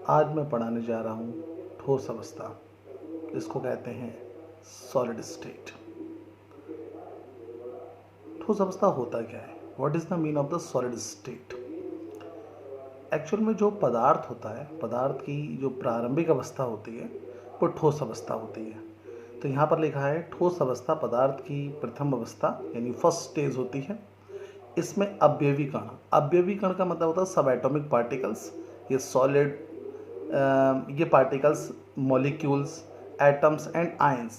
आज मैं पढ़ाने जा रहा हूँ ठोस अवस्था, जिसको कहते हैं सॉलिड स्टेट। ठोस अवस्था होता क्या है? What is the mean of the solid state? Actual में जो पदार्थ होता है, पदार्थ की जो प्रारंभिक अवस्था होती है वो ठोस अवस्था होती है। तो यहाँ पर लिखा है ठोस अवस्था पदार्थ की प्रथम अवस्था यानी फर्स्ट स्टेज होती है। इसमें अवयवीकरण, अवयवीकरण का मतलब होता है सब एटॉमिक पार्टिकल्स। ये सॉलिड, ये particles, molecules, atoms and ions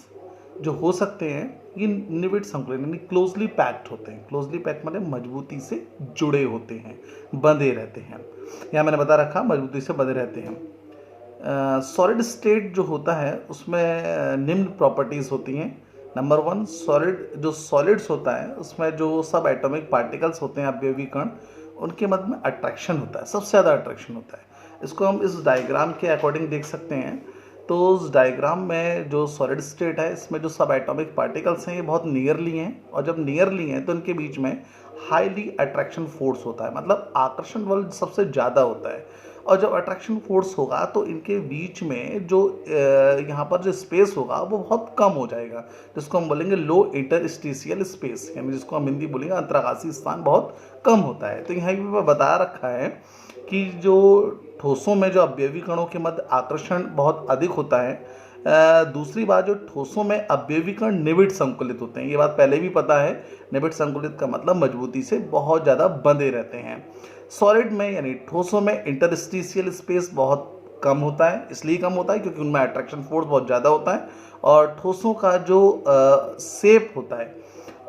जो हो सकते हैं, ये निविड संकुलन यानी क्लोजली पैक्ड होते हैं। क्लोजली पैक्ड मतलब मजबूती से जुड़े होते हैं, बंधे रहते हैं। यहाँ मैंने बता रखा मजबूती से बंधे रहते हैं। सॉलिड स्टेट जो होता है उसमें निम्न प्रॉपर्टीज़ होती हैं। नंबर 1, सॉलिड, जो सॉलिड्स होता है उसमें जो सब एटॉमिक पार्टिकल्स होते हैं अवयवी कण, उनके मध्य में अट्रैक्शन होता है, सबसे ज़्यादा अट्रैक्शन होता है। इसको हम इस डायग्राम के अकॉर्डिंग देख सकते हैं। तो उस डायग्राम में जो सॉलिड स्टेट है इसमें जो सब एटॉमिक पार्टिकल्स हैं ये बहुत नियरली हैं, और जब नियरली हैं तो इनके बीच में हाईली अट्रैक्शन फोर्स होता है, मतलब आकर्षण बल सबसे ज़्यादा होता है। और जब अट्रैक्शन फोर्स होगा तो इनके बीच में जो यहाँ पर जो स्पेस होगा वो बहुत कम हो जाएगा, जिसको हम बोलेंगे लो इंटरस्टिशियल स्पेस, यानी जिसको हम हिंदी बोलेंगे अंतराकाशीय स्थान बहुत कम होता है। तो यहाँ भी बता रखा है कि जो ठोसों में जो अवयवी कणों के मध्य आकर्षण बहुत अधिक होता है। दूसरी बात, जो ठोसों में अवयवी कण निविड संकुलित होते हैं, ये बात पहले भी पता है। निविड संकुलित का मतलब मजबूती से बहुत ज़्यादा बंधे रहते हैं। सॉलिड में यानी ठोसों में इंटरस्टिशियल स्पेस बहुत कम होता है, इसलिए कम होता है क्योंकि उनमें अट्रैक्शन फोर्स बहुत ज़्यादा होता है। और ठोसों का जो शेप होता है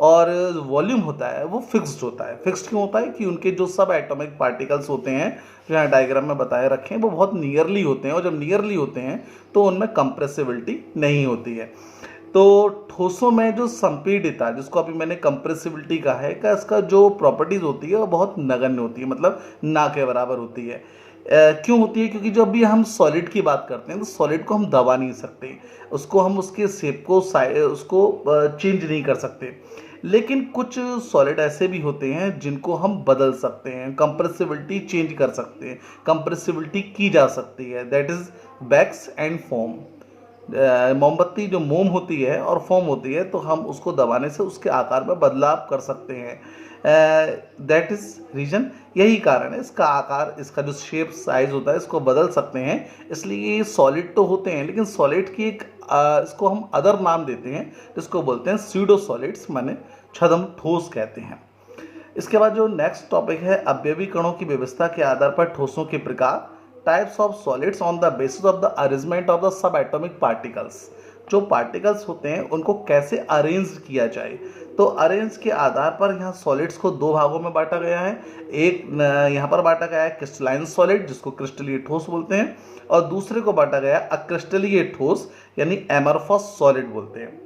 और वॉल्यूम होता है वो फिक्स्ड होता है। फिक्स्ड क्यों होता है? कि उनके जो सब एटॉमिक पार्टिकल्स होते हैं जो यहाँ डायग्राम में बताए रखे हैं वो बहुत नियरली होते हैं, और जब नियरली होते हैं तो उनमें कंप्रेसिबिलिटी नहीं होती है। तो ठोसों में जो संपीड़ितता, जिसको अभी मैंने कंप्रेसिबिलिटी कहा है, का इसका जो प्रॉपर्टीज़ होती है वो बहुत नगण्य होती है, मतलब ना के बराबर होती है। क्यों होती है? क्योंकि जब भी हम सॉलिड की बात करते हैं तो सॉलिड को हम दबा नहीं सकते, उसको हम उसके शेप को उसको चेंज नहीं कर सकते। लेकिन कुछ सॉलिड ऐसे भी होते हैं जिनको हम बदल सकते हैं, कंप्रेसिबिलिटी चेंज कर सकते हैं, कंप्रेसिबिलिटी की जा सकती है। That is wax and foam. मोमबत्ती जो मोम होती है और फोम होती है, तो हम उसको दबाने से उसके आकार में बदलाव कर सकते हैं। दैट इज रीजन, यही कारण है इसका आकार, इसका जो शेप साइज होता है इसको बदल सकते हैं। इसलिए ये सॉलिड तो होते हैं, लेकिन सॉलिड की एक इसको हम अदर नाम देते हैं जिसको बोलते हैं स्यूडो सॉलिड्स, माने छद्म ठोस कहते हैं। इसके बाद जो नेक्स्ट टॉपिक है अवयवी कणों की व्यवस्था के आधार पर ठोसों के प्रकार, types of solids on the basis of the arrangement of the sub atomic particles. जो पार्टिकल्स होते हैं उनको कैसे अरेंज किया जाए, तो अरेंज के आधार पर यहाँ सॉलिड्स को दो भागों में बांटा गया है। एक यहाँ पर बांटा गया है क्रिस्टलाइन सॉलिड, जिसको क्रिस्टलीय ठोस बोलते हैं, और दूसरे को बांटा गया है अक्रिस्टलीय ठोस यानी एमरफस सॉलिड बोलते हैं।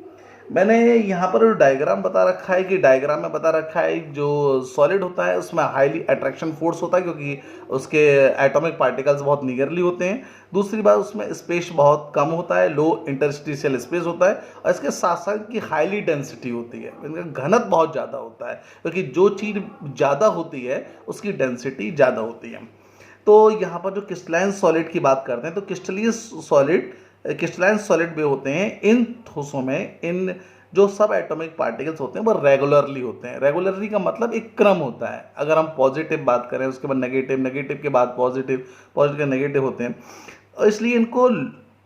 मैंने यहाँ पर डायग्राम बता रखा है कि डायग्राम में बता रखा है जो सॉलिड होता है उसमें हाईली अट्रैक्शन फोर्स होता है क्योंकि उसके एटॉमिक पार्टिकल्स बहुत नियरली होते हैं। दूसरी बात, उसमें स्पेस बहुत कम होता है, लो इंटरस्टिशियल स्पेस होता है, और इसके साथ साथ की हाईली डेंसिटी होती है, इनका घनत्व बहुत ज़्यादा होता है, क्योंकि जो चीज़ ज़्यादा होती है उसकी डेंसिटी ज़्यादा होती है। तो यहाँ पर जो क्रिस्टलाइन सॉलिड की बात करते हैं तो क्रिस्टलाइन सॉलिड भी होते हैं। इन ठोसों में इन जो सब एटॉमिक पार्टिकल्स होते हैं वो रेगुलरली होते हैं। रेगुलरली का मतलब एक क्रम होता है। अगर हम पॉजिटिव बात करें, उसके बाद नेगेटिव, नेगेटिव के बाद पॉजिटिव, पॉजिटिव के नेगेटिव होते हैं, और इसलिए इनको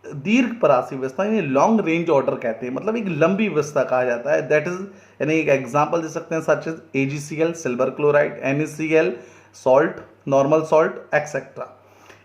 दीर्घ परासी व्यवस्था यानी लॉन्ग रेंज ऑर्डर कहते हैं, मतलब एक लंबी व्यवस्था कहा जाता है। दैट इज, यानी एक एग्जाम्पल दे सकते हैं such as AgCl, silver chloride, NaCl, salt, normal salt etcetera.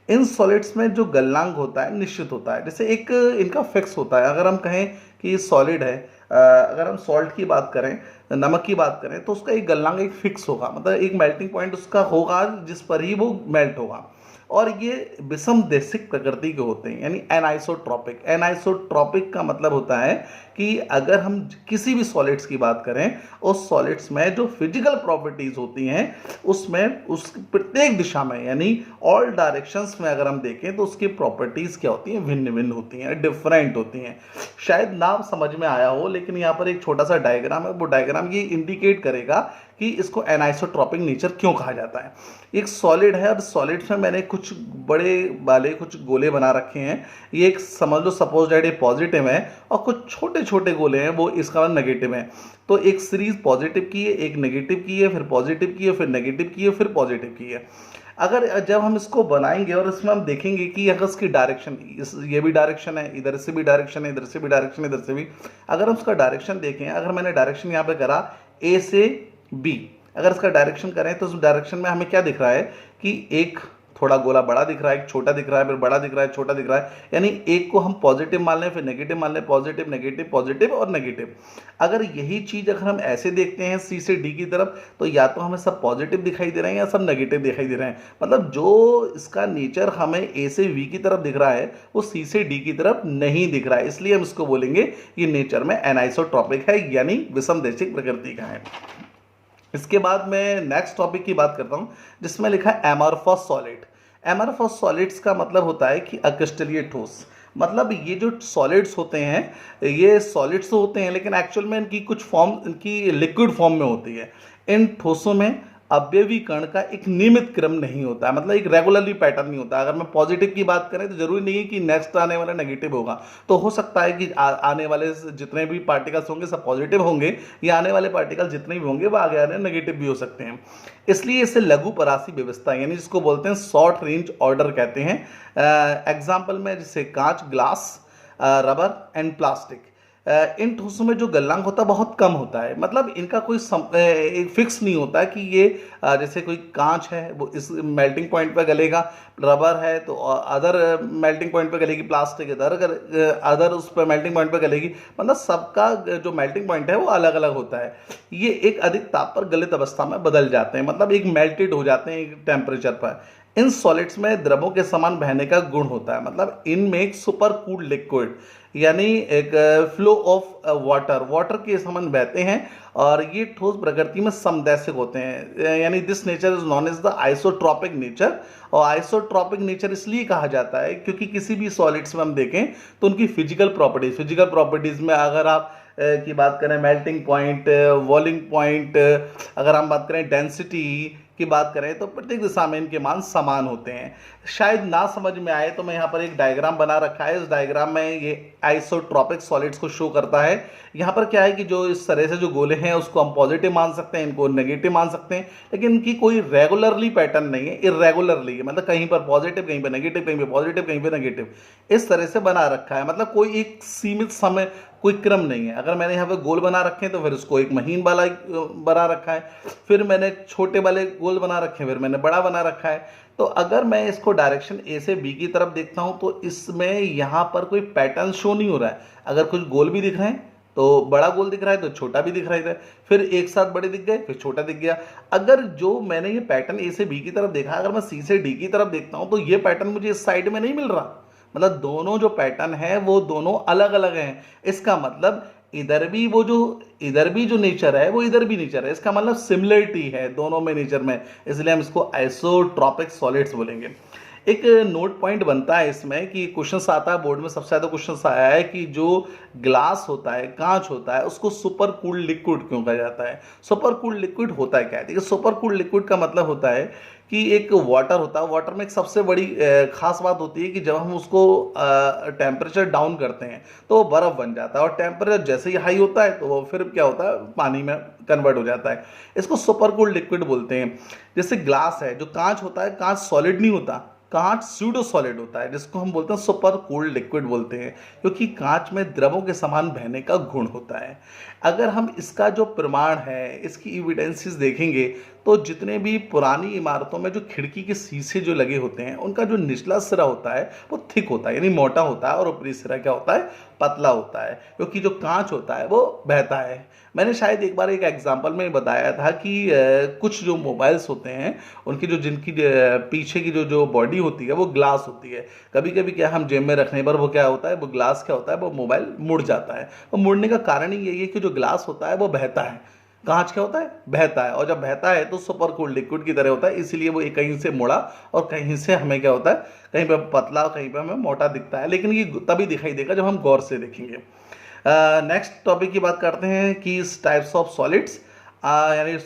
इन सॉलिड्स में जो गलनांक होता है निश्चित होता है, जैसे एक इनका फिक्स होता है। अगर हम कहें कि ये सॉलिड है, अगर हम सॉल्ट की बात करें, नमक की बात करें, तो उसका एक गलनांक एक फिक्स होगा, मतलब एक मेल्टिंग पॉइंट उसका होगा जिस पर ही वो मेल्ट होगा। और ये विषमदेशिक प्रकृति के होते हैं, यानी एनाइसोट्रॉपिक। एनाइसोट्रॉपिक का मतलब होता है कि अगर हम किसी भी सॉलिड्स की बात करें, उस सॉलिड्स में जो फिजिकल प्रॉपर्टीज होती हैं उसमें उस प्रत्येक दिशा में यानी ऑल डायरेक्शंस में अगर हम देखें तो उसकी प्रॉपर्टीज क्या होती हैं, भिन्न भिन्न होती हैं, डिफरेंट होती हैं। शायद नाम समझ में आया हो, लेकिन यहाँ पर एक छोटा सा डायग्राम है, वो डायग्राम ये इंडिकेट करेगा कि इसको एनाइसोट्रॉपिक नेचर क्यों कहा जाता है। एक सॉलिड है और सॉलिड्स में मैंने कुछ बड़े वाले कुछ गोले बना रखे हैं। ये एक समझ लो सपोज दैट ये पॉजिटिव है और कुछ छोटे छोटे गोले हैं वो इसका नेगेटिव है। तो एक सीरीज पॉजिटिव की है, एक नेगेटिव की है, फिर पॉजिटिव की है, फिर नेगेटिव की है, फिर पॉजिटिव की है। अगर जब हम इसको बनाएंगे और इसमें हम देखेंगे कि अगर इसकी डायरेक्शन ये भी डायरेक्शन है, इधर से भी डायरेक्शन है, इधर से भी डायरेक्शन है, इधर से भी, अगर हम उसका डायरेक्शन देखें, अगर मैंने डायरेक्शन यहाँ पे करा ए से बी, अगर इसका डायरेक्शन करें तो उस डायरेक्शन में हमें क्या दिख रहा है कि एक थोड़ा गोला बड़ा दिख रहा है, एक छोटा दिख रहा है, फिर बड़ा दिख रहा है, छोटा दिख रहा है, यानी एक को हम पॉजिटिव मान लें, फिर नेगेटिव मान लें, पॉजिटिव नेगेटिव पॉजिटिव और नेगेटिव। अगर यही चीज़ अगर हम ऐसे देखते हैं सी से डी की तरफ, तो या तो हमें सब पॉजिटिव दिखाई दे रहे हैं या सब नेगेटिव दिखाई दे रहे हैं। मतलब जो इसका नेचर हमें ए से वी की तरफ दिख रहा है वो सी से डी की तरफ नहीं दिख रहा है, इसलिए हम इसको बोलेंगे ये नेचर में एनाइसोट्रॉपिक है, यानी विषमदेशिक प्रकृति का है। इसके बाद मैं नेक्स्ट टॉपिक की बात करता हूँ जिसमें लिखा है एमॉर्फस सॉलिड। एमॉर्फस सॉलिड्स का मतलब होता है कि अक्रिस्टलीय ठोस। मतलब ये जो सॉलिड्स होते हैं ये सॉलिड्स तो होते हैं लेकिन एक्चुअल में इनकी कुछ फॉर्म इनकी लिक्विड फॉर्म में होती है। इन ठोसों में अवयवीकरण का एक नियमित क्रम नहीं होता है, मतलब एक रेगुलरली पैटर्न नहीं होता। अगर मैं पॉजिटिव की बात करें तो जरूरी नहीं है कि नेक्स्ट आने वाला नेगेटिव होगा, तो हो सकता है कि आने वाले जितने भी पार्टिकल्स होंगे सब पॉजिटिव होंगे, या आने वाले पार्टिकल जितने भी होंगे वो आगे आने नेगेटिव भी हो सकते हैं। इसलिए इसे लघु परासी व्यवस्था यानी जिसको बोलते हैं शॉर्ट रेंज ऑर्डर कहते हैं। एग्जाम्पल में जैसे कांच, ग्लास, रबर एंड प्लास्टिक। इन ठोसों में जो गलनांक होता है बहुत कम होता है, मतलब इनका कोई एक फिक्स नहीं होता है कि ये जैसे कोई कांच है वो इस मेल्टिंग पॉइंट पर गलेगा, रबर है तो अदर मेल्टिंग पॉइंट पर गलेगी, प्लास्टिक अदर उस पर मेल्टिंग पॉइंट पर गलेगी, मतलब सबका जो मेल्टिंग पॉइंट है वो अलग अलग होता है। ये एक अधिक ताप पर गलित अवस्था में बदल जाते हैं, मतलब एक मेल्टेड हो जाते हैं एक टेम्परेचर पर। इन सॉलिड्स में द्रवों के समान बहने का गुण होता है, मतलब इनमें एक सुपर कूल्ड लिक्विड यानी एक फ्लो ऑफ वाटर के समान बहते हैं और ये ठोस प्रकृति में समदैशिक होते हैं, यानी this nature is known as the isotropic nature. और आइसोट्रॉपिक नेचर इसलिए कहा जाता है क्योंकि किसी भी सॉलिड्स में हम देखें तो उनकी फिजिकल प्रॉपर्टीज में अगर आप की बात करें मेल्टिंग पॉइंट, बॉइलिंग पॉइंट, अगर हम बात करें डेंसिटी की बात करें तो प्रत्येक दिशा में इनके मान समान होते हैं। शायद ना समझ में आए तो मैं यहाँ पर एक डायग्राम बना रखा है, इस डायग्राम में ये आइसोट्रॉपिक सॉलिड्स को शो करता है। यहाँ पर क्या है कि जो इस तरह से जो गोले हैं उसको हम पॉजिटिव मान सकते हैं, इनको नेगेटिव मान सकते हैं, लेकिन इनकी कोई रेगुलरली पैटर्न नहीं है, इरेगुलरली है, मतलब कहीं पर पॉजिटिव, कहीं पर नेगेटिव, कहीं पर पॉजिटिव, कहीं पर नेगेटिव, इस तरह से बना रखा है। मतलब कोई एक सीमित समय कोई क्रम नहीं है। अगर मैंने यहाँ पे गोल बना रखे हैं तो फिर उसको एक महीन वाला बना रखा है, फिर मैंने छोटे वाले गोल बना रखे हैं, फिर मैंने बड़ा बना रखा है। तो अगर मैं इसको डायरेक्शन ए से बी की तरफ देखता हूँ तो इसमें यहाँ पर कोई पैटर्न शो नहीं हो रहा है। अगर कुछ गोल भी दिख रहे हैं तो बड़ा गोल दिख रहा है तो छोटा भी दिख रहा है, फिर एक साथ बड़े दिख गए फिर छोटा दिख गया। अगर जो मैंने ये पैटर्न ए से बी की तरफ देखा, अगर मैं सी से डी की तरफ देखता हूँ तो ये पैटर्न मुझे इस साइड में नहीं मिल रहा, मतलब दोनों जो पैटर्न है वो दोनों अलग अलग हैं। इसका मतलब इधर भी जो नेचर है वो इधर भी नेचर है, इसका मतलब सिमिलरिटी है दोनों में नेचर में, इसलिए हम इसको आइसोट्रॉपिक सॉलिड्स बोलेंगे। एक नोट पॉइंट बनता है इसमें कि क्वेश्चन आता है बोर्ड में, सबसे ज़्यादा क्वेश्चन आया है कि जो ग्लास होता है, कांच होता है, उसको सुपर कूल्ड लिक्विड क्यों कहा जाता है। सुपर कूल्ड लिक्विड होता है क्या है, देखिए सुपर कूल्ड लिक्विड का मतलब होता है कि एक वाटर होता है, वाटर में एक सबसे बड़ी खास बात होती है कि जब हम उसको टेम्परेचर डाउन करते हैं तो वो बर्फ़ बन जाता है, और टेम्परेचर जैसे ही हाई होता है तो वो फिर क्या होता है पानी में कन्वर्ट हो जाता है। इसको सुपर कूल्ड लिक्विड बोलते हैं। जैसे ग्लास है, जो कांच होता है, कांच सॉलिड नहीं होता, कांच स्यूडो सॉलिड होता है, जिसको हम बोलते हैं सुपर कूल्ड लिक्विड बोलते हैं, क्योंकि कांच में द्रवों के समान बहने का गुण होता है। अगर हम इसका जो प्रमाण है, इसकी एविडेंसेस देखेंगे तो जितने भी पुरानी इमारतों में जो खिड़की के शीशे जो लगे होते हैं उनका जो निचला सिरा होता है वो थिक होता है, यानी मोटा होता है, और ऊपरी सिरा क्या होता है, पतला होता है, क्योंकि जो कांच होता है वो बहता है। मैंने शायद एक बार एक एग्जाम्पल में बताया था कि कुछ जो मोबाइल्स होते हैं उनकी जिनकी पीछे की जो बॉडी होती है वो ग्लास होती है। कभी कभी क्या हम जेब में रखने पर वो क्या होता है, वो ग्लास क्या होता है, वो मोबाइल मुड़ जाता है। वो मुड़ने का कारण ही यही है कि जो ग्लास होता है वो बहता है, कांच क्या होता है, बहता है, और जब बहता है तो सुपर कूल्ड लिक्विड की तरह होता है, इसीलिए वो कहीं से मुड़ा और कहीं से हमें क्या होता है, कहीं पे पतला और कहीं पे हमें मोटा दिखता है, लेकिन ये तभी दिखाई देगा जब हम गौर से देखेंगे। नेक्स्ट टॉपिक की बात करते हैं कि टाइप्स ऑफ सॉलिड्स। यानी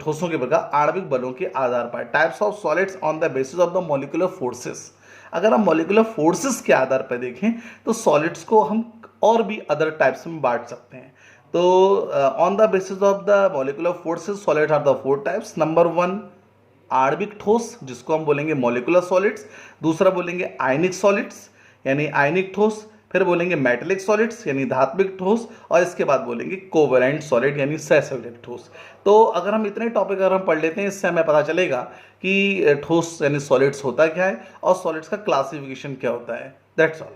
ठोसों के प्रकार आणविक बलों के आधार पर। Types of solids on the basis of the molecular forces. अगर हम मॉलिक्यूलर फोर्सेस के आधार पर देखें तो सॉलिड्स को हम और भी अदर टाइप्स में बांट सकते हैं। तो on the basis of the molecular forces solid are the 4 types. Number 1 आणविक ठोस, जिसको हम बोलेंगे मॉलिक्यूलर सॉलिड्स। दूसरा बोलेंगे आयनिक सॉलिड्स यानी आयनिक ठोस। फिर बोलेंगे मेटेलिक सॉलिड्स यानी धात्विक ठोस। और इसके बाद बोलेंगे कोवेलेंट सॉलिड यानी सहसंयोजक ठोस। तो अगर हम इतने टॉपिक अगर हम पढ़ लेते हैं, इससे हमें पता चलेगा कि ठोस यानी सॉलिड्स होता क्या है और सॉलिड्स का क्लासिफिकेशन क्या होता है। That's all.